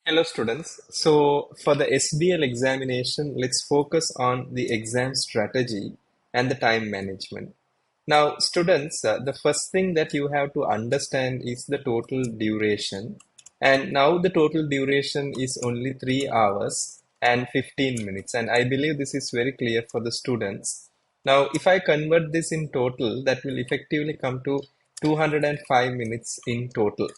Hello students. So for the SBL examination, let's focus on the exam strategy and the time management. Now students, the first thing that you have to understand is the total duration. And now the total duration is only 3 hours and 15 minutes. And I believe this is very clear for the students. Now if I convert this in total, that will effectively come to 205 minutes in total.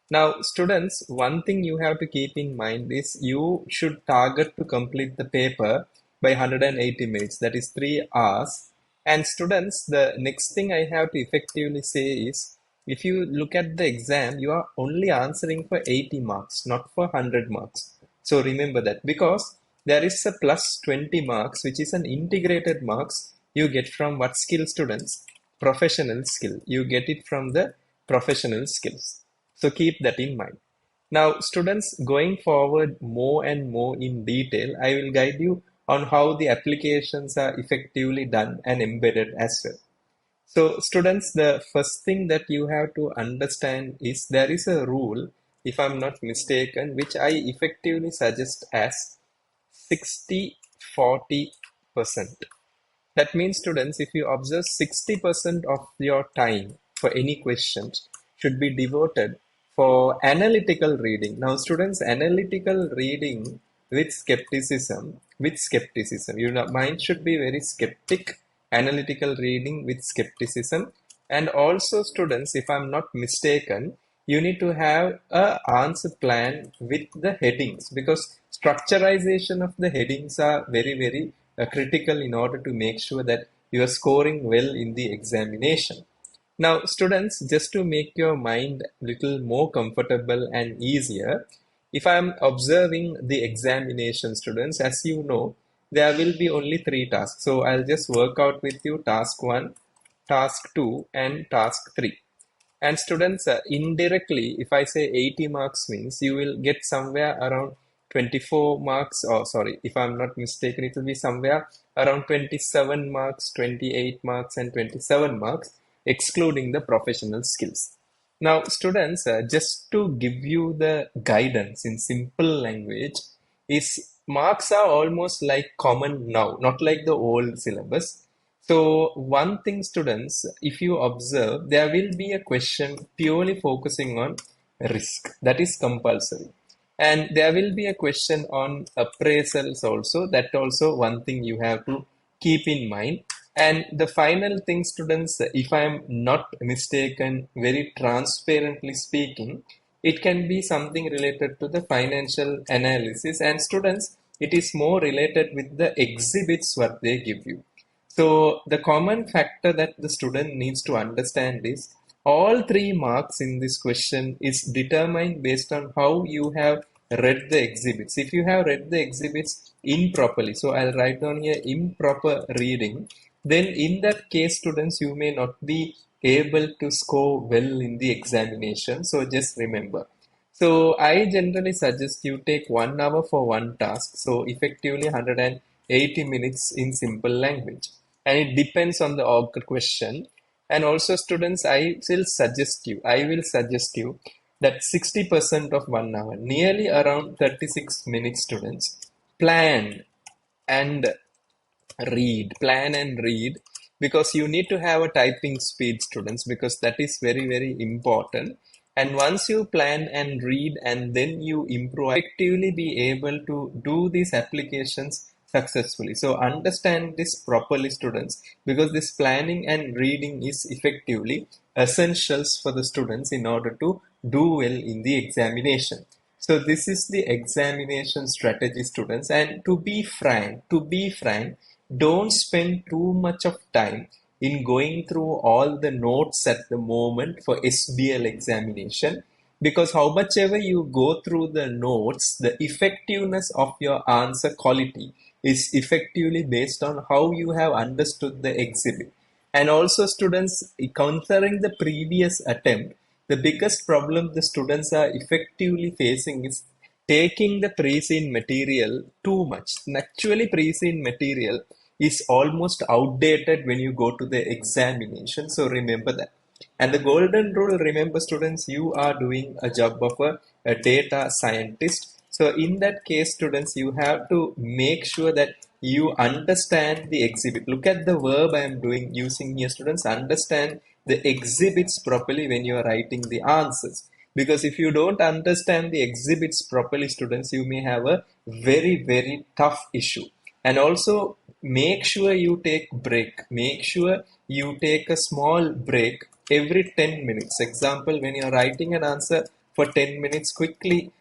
Now, students, one thing you have to keep in mind is you should target to complete the paper by 180 minutes, that is 3 hours. And students, the next thing I have to effectively say is if you look at the exam, you are only answering for 80 marks, not for 100 marks. So remember that because there is a plus 20 marks, which is an integrated marks you get from what skill students? Professional skill. You get it from the professional skills. So keep that in mind. Now, students, going forward more and more in detail, I will guide you on how the applications are effectively done and embedded as well. So, students, the first thing that you have to understand is there is a rule, if I'm not mistaken, which I effectively suggest as 60-40%. That means, students, if you observe 60% of your time for any questions should be devoted for analytical reading. Now, students, analytical reading with skepticism, your mind should be very skeptic, analytical reading with skepticism. And also, students, if I'm not mistaken, you need to have a answer plan with the headings because structurization of the headings are very critical in order to make sure that you are scoring well in the examination. Now, students, just to make your mind little more comfortable and easier, if I'm observing the examination, students, as you know, there will be only three tasks. So I'll just work out with you task 1, task 2, and task 3. And students, indirectly, if I say 80 marks means you will get somewhere around 24 marks, or sorry, if I'm not mistaken, it will be somewhere around 27 marks, 28 marks, and 27 marks, excluding the professional skills. Now, students, just to give you the guidance in simple language, is marks are almost like common now, not like the old syllabus. So one thing, students, if you observe, there will be a question purely focusing on risk. That is compulsory. And there will be a question on appraisals also. That also one thing you have to keep in mind. And the final thing, students, if I am not mistaken, very transparently speaking, it can be something related to the financial analysis. And students, it is more related with the exhibits what they give you. So the common factor that the student needs to understand is all three marks in this question is determined based on how you have read the exhibits. If you have read the exhibits improperly, so I'll write down here improper reading, then in that case, students, you may not be able to score well in the examination. So just remember. So I generally suggest you take 1 hour for one task. So effectively 180 minutes in simple language. And it depends on the question. And also students, I will suggest you that 60% of 1 hour, nearly around 36 minutes, students, plan and plan and read, because you need to have a typing speed, students, because that is very important. And once you plan and read and then you improve, effectively be able to do these applications successfully. So understand this properly, students, because this planning and reading is effectively essentials for the students in order to do well in the examination. So this is the examination strategy, students. And to be frank, don't spend too much of time in going through all the notes at the moment for SBL examination, because how much ever you go through the notes, the effectiveness of your answer quality is effectively based on how you have understood the exhibit. And also, students, considering the previous attempt, the biggest problem the students are effectively facing is taking the pre-seen material too much. Actually, pre-seen material is almost outdated when you go to the examination. So remember that. And the golden rule, remember, students, you are doing a job of a data scientist. So in that case, students, you have to make sure that you understand the exhibit. Look at the verb I am doing using here, students. Understand the exhibits properly when you are writing the answers. Because if you don't understand the exhibits properly, students, you may have a very, very tough issue. And also make sure you take break. Make sure you take a small break every 10 minutes. Example, when you're writing an answer for 10 minutes, quickly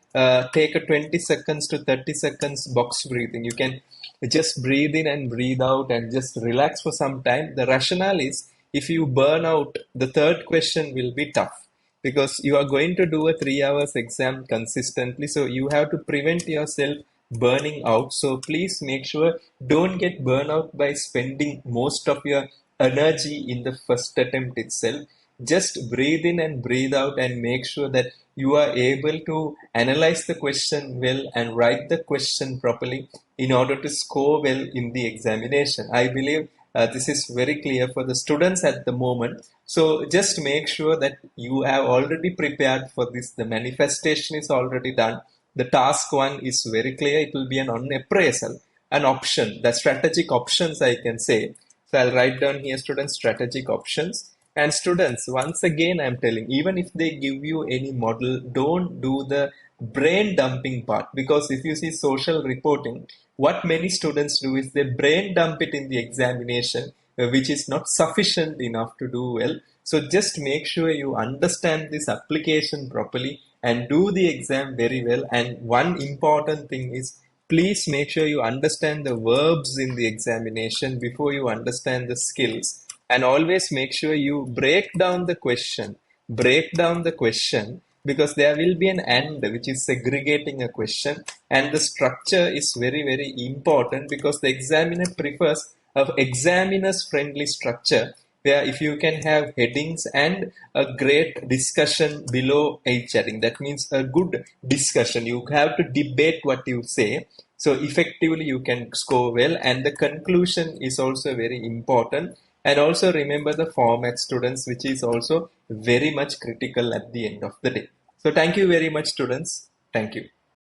take a 20 seconds to 30 seconds box breathing. You can just breathe in and breathe out and just relax for some time. The rationale is if you burn out, the third question will be tough because you are going to do a 3 hours exam consistently. So you have to prevent yourself burning out. So please make sure don't get burnout by spending most of your energy in the first attempt itself. Just breathe in and breathe out and make sure that you are able to analyze the question well and write the question properly in order to score well in the examination. I believe this is very clear for the students at the moment. So just make sure that you have already prepared for this. The manifestation is already done. The task one is very clear. It will be an appraisal, an option, the strategic options I can say. So I'll write down here, students, strategic options. And students, once again, I'm telling, even if they give you any model, don't do the brain dumping part. Because if you see social reporting, what many students do is they brain dump it in the examination, which is not sufficient enough to do well. So just make sure you understand this application properly and do the exam very well. And one important thing is, please make sure you understand the verbs in the examination before you understand the skills. And always make sure you break down the question. Break down the question because there will be an and which is segregating a question, and the structure is very, very important because the examiner prefers a examiner's friendly structure where if you can have headings and a great discussion below each heading, that means a good discussion. You have to debate what you say. So effectively you can score well, and the conclusion is also very important. And also remember the format, students, which is also very much critical at the end of the day. So thank you very much, students. Thank you.